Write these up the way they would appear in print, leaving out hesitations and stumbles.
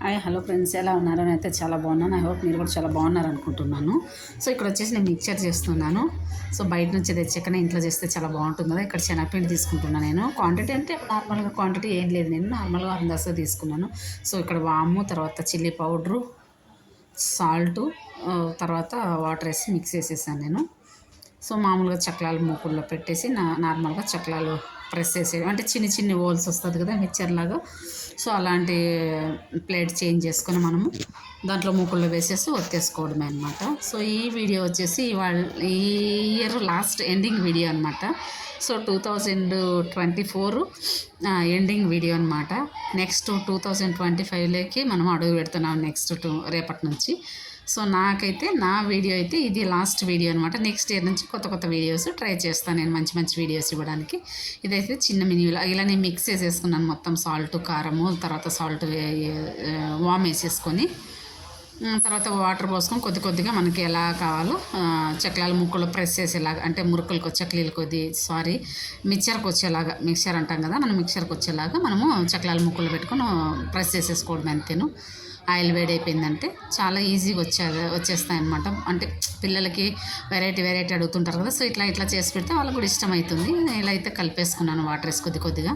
Hi hello friends, ఎలా ఉన్నారు? అయితే చాలా బాగున్నాను. ఐ హోప్ మీరు కూడా చాలా బాగున్నారు అనుకుంటున్నాను. సో ఇక్కడ వచ్చేసి నేను మిక్చర్ చేస్తున్నాను. సో బయట నుంచి తెచ్చాకనే ఇంట్లో చేస్తే చాలా బాగుంటుంది కదా. ఇక్కడ శనగపిండి తీసుకుంటున్నాను. నేను క్వాంటిటీ అంటే నార్మల్గా క్వాంటిటీ ఏం లేదు, నేను నార్మల్గా అందాజ తీసుకున్నాను. సో ఇక్కడ వాము, తర్వాత చిల్లీ పౌడరు, సాల్టు, తర్వాత వాటర్ వేసి మిక్స్ చేసేసాను నేను. సో మామూలుగా చక్రాలు మూకుల్లో పెట్టేసి నార్మల్గా చక్రాలు ప్రెస్ చేసేది, అంటే చిన్ని చిన్ని హోల్స్ వస్తుంది కదా మిక్చర్ లాగా. సో అలాంటి ప్లేట్ చేంజ్ చేసుకొని మనము దాంట్లో మూకుల్లో వేసేసి ఒత్తేసుకోవడమే అనమాట. సో ఈ వీడియో వచ్చేసి ఈ ఇయర్ లాస్ట్ ఎండింగ్ వీడియో అనమాట. సో 2024 ఎండింగ్ వీడియో అనమాట. నెక్స్ట్ 2025లోకి మనం అడుగు పెడుతున్నాం నెక్స్ట్ రేపటి నుంచి. సో నాకైతే నా వీడియో అయితే ఇది లాస్ట్ వీడియో అనమాట. నెక్స్ట్ ఇయర్ నుంచి కొత్త కొత్త వీడియోస్ ట్రై చేస్తాను నేను, మంచి మంచి వీడియోస్ ఇవ్వడానికి. ఇదైతే చిన్న మినీలో ఇలా నేను మిక్స్ చేసేసుకున్నాను మొత్తం, సాల్ట్, కారము, తర్వాత సాల్ట్ వామ్ వేసేసుకొని, తర్వాత వాటర్ పోసుకొని కొద్ది కొద్దిగా మనకి ఎలా కావాలో చక్రాల ముక్కలు ప్రెస్ చేసేలాగా, అంటే మురుకులకు చక్లీలకు మిక్చర్కి వచ్చేలాగా, మిక్చర్ అంటాం కదా మనం, మిక్చర్కి వచ్చేలాగా మనము చక్రాల ముక్కలు పెట్టుకొని ప్రెస్ చేసేసుకోవడం అంతేను. ఆయిల్ వేడైపోయిందంటే చాలా ఈజీగా వచ్చేస్తాయి అన్నమాట. అంటే పిల్లలకి వెరైటీ అడుగుతుంటారు కదా. సో ఇట్లా చేసి పెడితే వాళ్ళకు కూడా ఇష్టమవుతుంది. ఇలా అయితే కలిపేసుకున్నాను వాటర్ వేసి కొద్ది కొద్దిగా.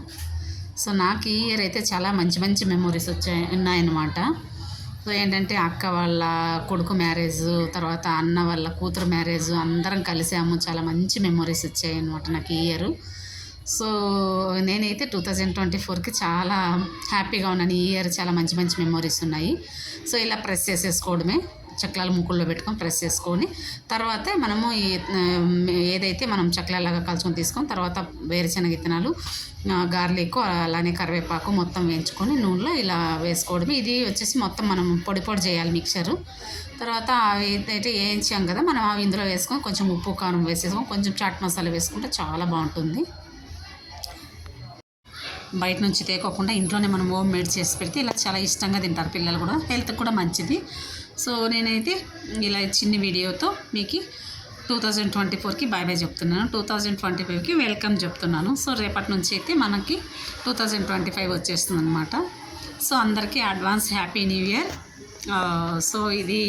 సో నాకు ఈ ఇయర్ అయితే చాలా మంచి మంచి మెమొరీస్ ఉన్నాయన్నమాట. సో ఏంటంటే అక్క వాళ్ళ కొడుకు మ్యారేజ్, తర్వాత అన్న వాళ్ళ కూతురు మ్యారేజ్, అందరం కలిసాము. చాలా మంచి మెమొరీస్ వచ్చాయి అన్నమాట నాకు ఈ ఇయర్. సో నేనైతే 2024కి చాలా హ్యాపీగా ఉన్నాను. ఈ ఇయర్ చాలా మంచి మంచి మెమొరీస్ ఉన్నాయి. సో ఇలా ప్రెస్ చేసేసుకోవడమే, చక్రాల ముక్కుల్లో పెట్టుకొని ప్రెస్ చేసుకొని, తర్వాత మనము ఏదైతే మనం చక్రాలాగా కలుసుకొని తీసుకొని, తర్వాత వేరుశనగ విత్తనాలు, గార్లిక్, అలానే కరివేపాకు మొత్తం వేయించుకొని నూనెలో ఇలా వేసుకోవడమే. ఇది వచ్చేసి మొత్తం మనం పొడి చేయాలి మిక్చరు. తర్వాత అవి అయితే వేయించాం కదా మనం, అవి ఇందులో వేసుకొని కొంచెం ఉప్పు కారం వేసేసుకొని కొంచెం చాట్ మసాలా వేసుకుంటే చాలా బాగుంటుంది. బయట నుంచి తేకోకుండా ఇంట్లోనే మనం హోమ్ మేడ్ చేసి పెడితే ఇలా చాలా ఇష్టంగా తింటారు పిల్లలు కూడా, హెల్త్కి కూడా మంచిది. సో నేనైతే ఇలా చిన్న వీడియోతో మీకు 2024కి బాయ్ చెప్తున్నాను, 2025కి వెల్కమ్ చెప్తున్నాను. సో రేపటి నుంచి అయితే మనకి 2025 వచ్చేస్తుంది అనమాట. సో అందరికీ advance happy new year. So ఇది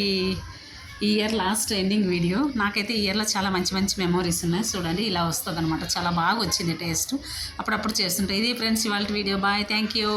ఈ ఇయర్ లాస్ట్ ఎండింగ్ వీడియో. నాకైతే ఈ ఇయర్లో చాలా మంచి మంచి మెమోరీస్ ఉన్నాయి. చూడండి ఇలా వస్తుంది అనమాట, చాలా బాగా వచ్చింది టేస్ట్. అప్పుడప్పుడు చేస్తుంటాయి. ఇది ఫ్రెండ్స్ ఇవాళ వీడియో. Bye, thank you.